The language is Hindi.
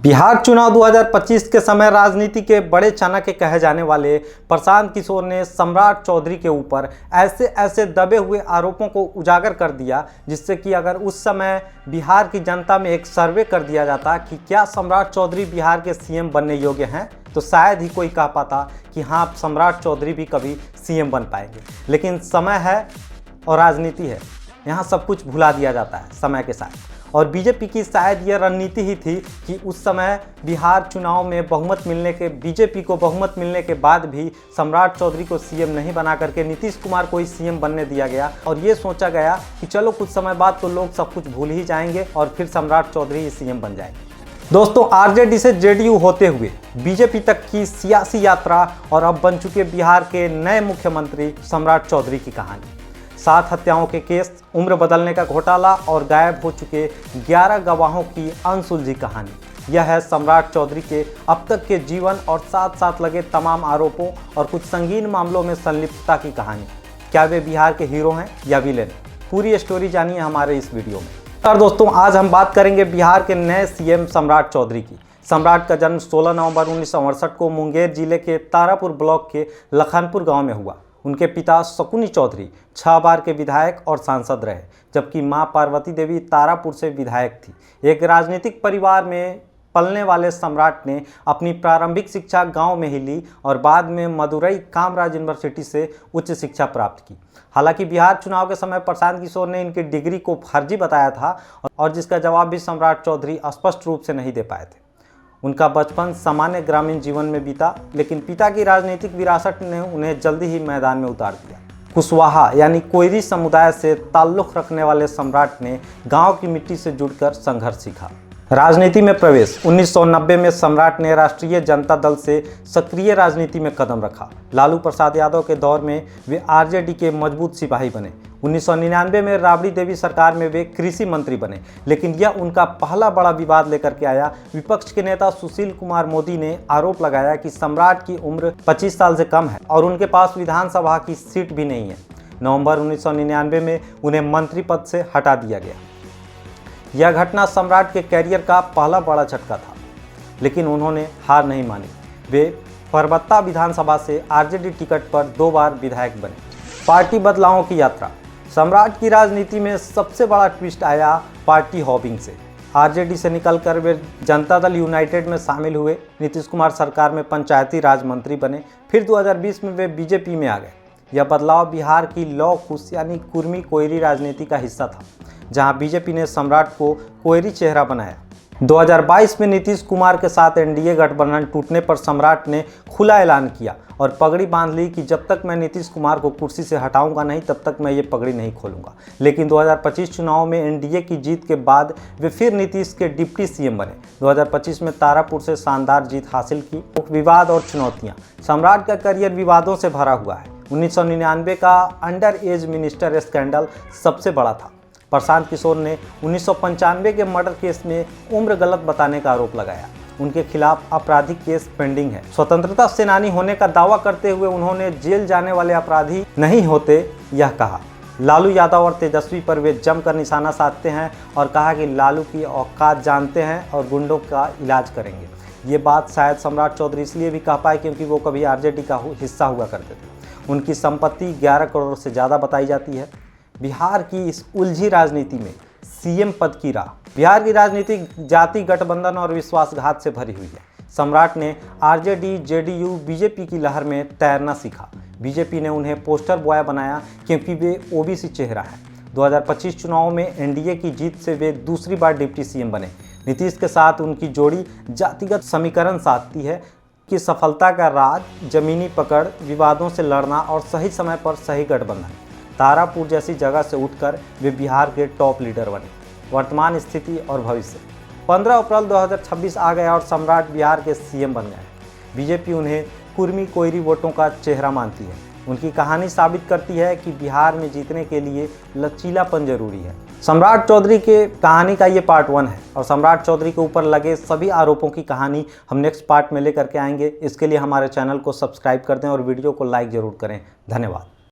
बिहार चुनाव 2025 के समय राजनीति के बड़े चाणक्य कहे जाने वाले प्रशांत किशोर ने सम्राट चौधरी के ऊपर ऐसे ऐसे दबे हुए आरोपों को उजागर कर दिया, जिससे कि अगर उस समय बिहार की जनता में एक सर्वे कर दिया जाता कि क्या सम्राट चौधरी बिहार के सीएम बनने योग्य हैं, तो शायद ही कोई कह पाता कि हाँ, सम्राट चौधरी भी कभी सीएम बन पाएंगे। लेकिन समय है और राजनीति है, यहाँ सब कुछ भुला दिया जाता है समय के साथ। और बीजेपी की शायद यह रणनीति ही थी कि उस समय बिहार चुनाव में बीजेपी को बहुमत मिलने के बाद भी सम्राट चौधरी को सीएम नहीं बना करके नीतीश कुमार को ही सीएम बनने दिया गया, और ये सोचा गया कि चलो कुछ समय बाद तो लोग सब कुछ भूल ही जाएंगे और फिर सम्राट चौधरी ही सीएम बन जाएंगे। दोस्तों, आरजेडी से जेडीयू होते हुए बीजेपी तक की सियासी यात्रा और अब बन चुके बिहार के नए मुख्यमंत्री सम्राट चौधरी की कहानी। 7 हत्याओं के केस, उम्र बदलने का घोटाला और गायब हो चुके 11 गवाहों की अनसुलझी कहानी। यह है सम्राट चौधरी के अब तक के जीवन और साथ साथ लगे तमाम आरोपों और कुछ संगीन मामलों में संलिप्तता की कहानी। क्या वे बिहार के हीरो हैं या विलेन? पूरी स्टोरी जानिए हमारे इस वीडियो में। और दोस्तों, आज हम बात करेंगे बिहार के नए सीएम सम्राट चौधरी की। सम्राट का जन्म 16 नवंबर 1968 को मुंगेर जिले के तारापुर ब्लॉक के लखनपुर गाँव में हुआ। उनके पिता शकुनी चौधरी 6 बार के विधायक और सांसद रहे, जबकि मां पार्वती देवी तारापुर से विधायक थी। एक राजनीतिक परिवार में पलने वाले सम्राट ने अपनी प्रारंभिक शिक्षा गांव में ही ली और बाद में मदुरई कामराज यूनिवर्सिटी से उच्च शिक्षा प्राप्त की। हालांकि बिहार चुनाव के समय प्रशांत किशोर ने इनकी डिग्री को फर्जी बताया था और जिसका जवाब भी सम्राट चौधरी स्पष्ट रूप से नहीं दे पाए थे। उनका बचपन सामान्य ग्रामीण जीवन में बीता, लेकिन पिता की राजनीतिक विरासत ने उन्हें जल्दी ही मैदान में उतार दिया। कुशवाहा यानी कोयरी समुदाय से ताल्लुक़ रखने वाले सम्राट ने गांव की मिट्टी से जुड़कर संघर्ष सीखा। राजनीति में प्रवेश 1990 में सम्राट ने राष्ट्रीय जनता दल से सक्रिय राजनीति में कदम रखा। लालू प्रसाद यादव के दौर में वे आरजेडी के मजबूत सिपाही बने। 1999 में राबड़ी देवी सरकार में वे कृषि मंत्री बने, लेकिन यह उनका पहला बड़ा विवाद लेकर के आया। विपक्ष के नेता सुशील कुमार मोदी ने आरोप लगाया कि सम्राट की उम्र 25 साल से कम है और उनके पास विधानसभा की सीट भी नहीं है। नवंबर 1999 में उन्हें मंत्री पद से हटा दिया गया। यह घटना सम्राट के कैरियर का पहला बड़ा झटका था, लेकिन उन्होंने हार नहीं मानी। वे परबत्ता विधानसभा से आरजेडी टिकट पर 2 बार विधायक बने। पार्टी बदलावों की यात्रा। सम्राट की राजनीति में सबसे बड़ा ट्विस्ट आया पार्टी हॉपिंग से। आरजेडी से निकलकर वे जनता दल यूनाइटेड में शामिल हुए। नीतीश कुमार सरकार में पंचायती राज मंत्री बने। फिर 2020 में वे बीजेपी में आ गए। यह बदलाव बिहार की लौ कुश यानी कुर्मी कोयरी राजनीति का हिस्सा था, जहां बीजेपी ने सम्राट को कोयरी चेहरा बनाया। 2022 में नीतीश कुमार के साथ एनडीए गठबंधन टूटने पर सम्राट ने खुला ऐलान किया और पगड़ी बांध ली कि जब तक मैं नीतीश कुमार को कुर्सी से हटाऊंगा नहीं, तब तक मैं ये पगड़ी नहीं खोलूंगा। लेकिन 2025 चुनाव में एनडीए की जीत के बाद वे फिर नीतीश के डिप्टी सीएम बने। 2025 में तारापुर से शानदार जीत हासिल की। विवाद और चुनौतियाँ। सम्राट का करियर विवादों से भरा हुआ है। 1999 का अंडर एज मिनिस्टर स्कैंडल सबसे बड़ा था। प्रशांत किशोर ने 1995 के मर्डर केस में उम्र गलत बताने का आरोप लगाया। उनके खिलाफ आपराधिक केस पेंडिंग है। स्वतंत्रता सेनानी होने का दावा करते हुए उन्होंने जेल जाने वाले अपराधी नहीं होते यह कहा। लालू यादव और तेजस्वी पर वे जमकर निशाना साधते हैं और कहा कि लालू की औकात जानते हैं और गुंडों का इलाज करेंगे। ये बात शायद सम्राट चौधरी इसलिए भी कह पाए क्योंकि वो कभी आरजेडी का हिस्सा हुआ करते थे। उनकी संपत्ति 11 करोड़ से ज़्यादा बताई जाती है। बिहार की इस उलझी राजनीति में सीएम पद की राह। बिहार की राजनीति जाति गठबंधन और विश्वासघात से भरी हुई है। सम्राट ने आरजेडी, जेडीयू, बीजेपी की लहर में तैरना सीखा। बीजेपी ने उन्हें पोस्टर बॉय बनाया क्योंकि वे ओबीसी चेहरा है। 2025 चुनाव में एनडीए की जीत से वे दूसरी बार डिप्टी सीएम बने। नीतीश के साथ उनकी जोड़ी जातिगत समीकरण साधती है कि सफलता का राज जमीनी पकड़, विवादों से लड़ना और सही समय पर सही गठबंधन। तारापुर जैसी जगह से उठकर वे बिहार के टॉप लीडर बने। वर्तमान स्थिति और भविष्य। 15 अप्रैल 2026 आ गया और सम्राट बिहार के सीएम बन गए। बीजेपी उन्हें कुर्मी कोयरी वोटों का चेहरा मानती है। उनकी कहानी साबित करती है कि बिहार में जीतने के लिए लचीलापन जरूरी है। सम्राट चौधरी के कहानी का ये पार्ट 1 है और सम्राट चौधरी के ऊपर लगे सभी आरोपों की कहानी हम नेक्स्ट पार्ट में लेकर के आएंगे। इसके लिए हमारे चैनल को सब्सक्राइब कर दें और वीडियो को लाइक ज़रूर करें। धन्यवाद।